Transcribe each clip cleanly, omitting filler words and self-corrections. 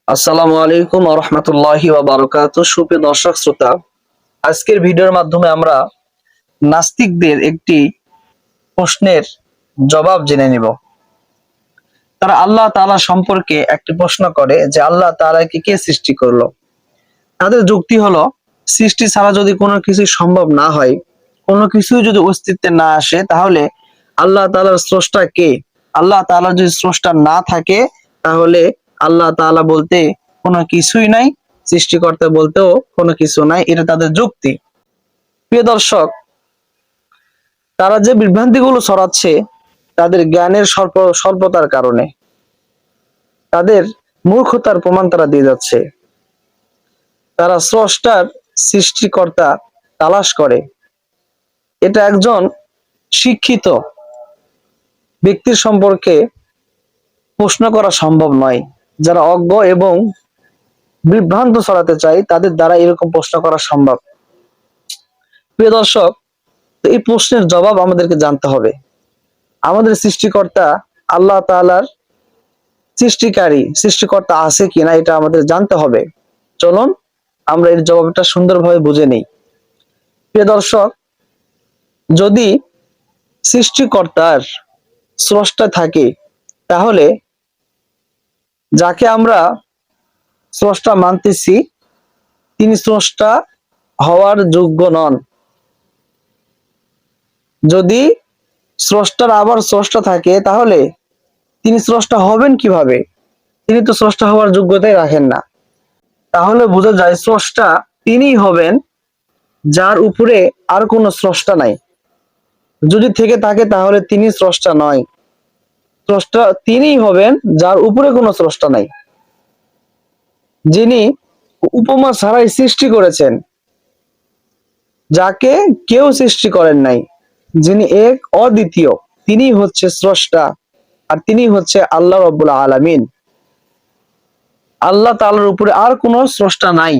আসসালামু আলাইকুম ওয়া রাহমাতুল্লাহি ওয়া বারাকাতুহু। সুপ্রিয় দর্শক শ্রোতা, আজকের ভিডিওর মাধ্যমে আমরা নাস্তিকদের একটি প্রশ্নের জবাব জেনে নিব। তারা আল্লাহ তাআলা সম্পর্কে একটি প্রশ্ন করে যে আল্লাহ তাআলাকে কে সৃষ্টি করলো। তাদের যুক্তি হলো, সৃষ্টি ছাড়া যদি কোনো কিছু সম্ভব না হয়, কোনো কিছুই যদি অস্তিত্বে না আসে, তাহলে আল্লাহ তাআলার স্রষ্টা কে? আল্লাহ তাআলার যদি স্রষ্টা না থাকে, তাহলে আল্লাহ তাআলা বলতে কোনো কিছুই নাই, সৃষ্টিকর্তা বলতেও কোনো কিছু নাই। এটা তাদের যুক্তি। প্রিয় দর্শক, তারা যে বিভ্রান্তিগুলো ছড়াচ্ছে তাদের জ্ঞানের স্বল্পতার কারণে, তাদের মূর্খতার প্রমাণ তারা দিয়ে যাচ্ছে। তারা স্রষ্টার সৃষ্টিকর্তা তালাশ করে। এটা একজন শিক্ষিত ব্যক্তির সম্পর্কে প্রশ্ন করা সম্ভব নয়। যারা অজ্ঞ এবং বিভ্রান্ত ছড়াতে চায় তাদের দ্বারা এরকম প্রশ্ন করা সম্ভব। প্রিয় দর্শক, তো এই প্রশ্নের জবাব আমাদেরকে জানতে হবে। আমাদের সৃষ্টিকর্তা আল্লাহ তাআলার সৃষ্টিকর্তা আছে কিনা এটা আমাদের জানতে হবে। চলুন আমরা এর জবাবটা সুন্দরভাবে বুঝে নেই। প্রিয় দর্শক, যদি সৃষ্টিকর্তার স্রষ্টা থাকে, তাহলে যাকে আমরা স্রষ্টা মানতেছি তিনি স্রষ্টা হওয়ার যোগ্য নন। যদি স্রষ্টার আবার স্রষ্টা থাকে, তাহলে তিনি স্রষ্টা হবেন কিভাবে? তিনি তো স্রষ্টা হওয়ার যোগ্যতাই রাখেন না। তাহলে বোঝা যায় স্রষ্টা তিনিই হবেন যার উপরে আর কোনো স্রষ্টা নাই। যদি থেকে থাকে তাহলে তিনি স্রষ্টা নয়। স্রষ্টা তিনিই হবেন যার উপরে কোনো স্রষ্টা নাই, যিনি উপমা ছাড়াই সৃষ্টি করেছেন, যাকে কেউ সৃষ্টি করেন নাই, যিনি এক অদ্বিতীয়, তিনি হচ্ছে স্রষ্টা। আর তিনি হচ্ছে আল্লাহ রাব্বুল আলামিন। আল্লাহ তাআলার উপরে আর কোনো স্রষ্টা নাই।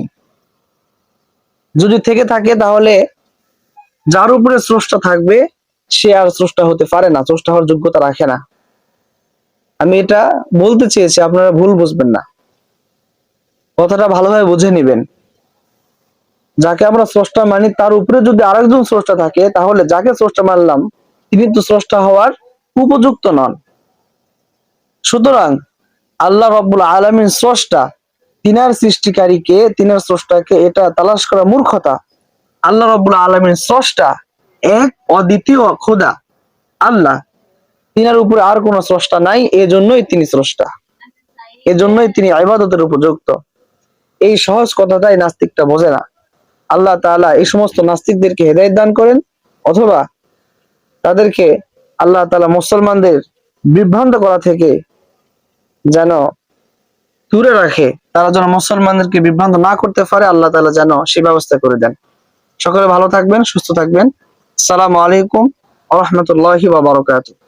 যদি থেকে থাকে তাহলে যার উপরে স্রষ্টা থাকবে সে আর স্রষ্টা হতে পারে না, স্রষ্টা হওয়ার যোগ্যতা রাখে না। আমি এটা বলতে চেয়েছি, আপনারা ভুল বুঝবেন না, কথাটা ভালোভাবে বুঝে নিবেন। যাকে আমরা স্রষ্টা মানি তার উপরে যদি আরেকজন স্রষ্টা থাকে, তাহলে যাকে স্রষ্টা মানলাম তিনি তো স্রষ্টা হওয়ার উপযুক্ত নন। সুতরাং আল্লাহ রাব্বুল আলামিন স্রষ্টা, তিনার সৃষ্টিকারীকে, তিনার স্রষ্টাকে এটা তালাশ করা মূর্খতা। আল্লাহ রাব্বুল আলামিন স্রষ্টা, এক অদ্বিতীয় খোদা আল্লাহ, তিনার উপরে আর কোনো স্রষ্টা নাই, এজন্যই তিনি স্রষ্টা, এজন্যই তিনি ইবাদতের উপযুক্ত। এই সহজ কথাটাই নাস্তিকটা বোঝে না। আল্লাহ তাআলা এই সমস্ত নাস্তিকদেরকে হেদায়েত দান করেন, অথবা তাদেরকে আল্লাহ তাআলা মুসলমানদের বিভ্রান্ত করা থেকে যেন দূরে রাখে, তারা যেন মুসলমানদেরকে বিভ্রান্ত না করতে পারে, আল্লাহ তাআলা যেন সেই ব্যবস্থা করে দেন। সকলে ভালো থাকবেন, সুস্থ থাকবেন। আসসালামু আলাইকুম ওয়া রাহমাতুল্লাহি ওয়া বারাকাতুহু।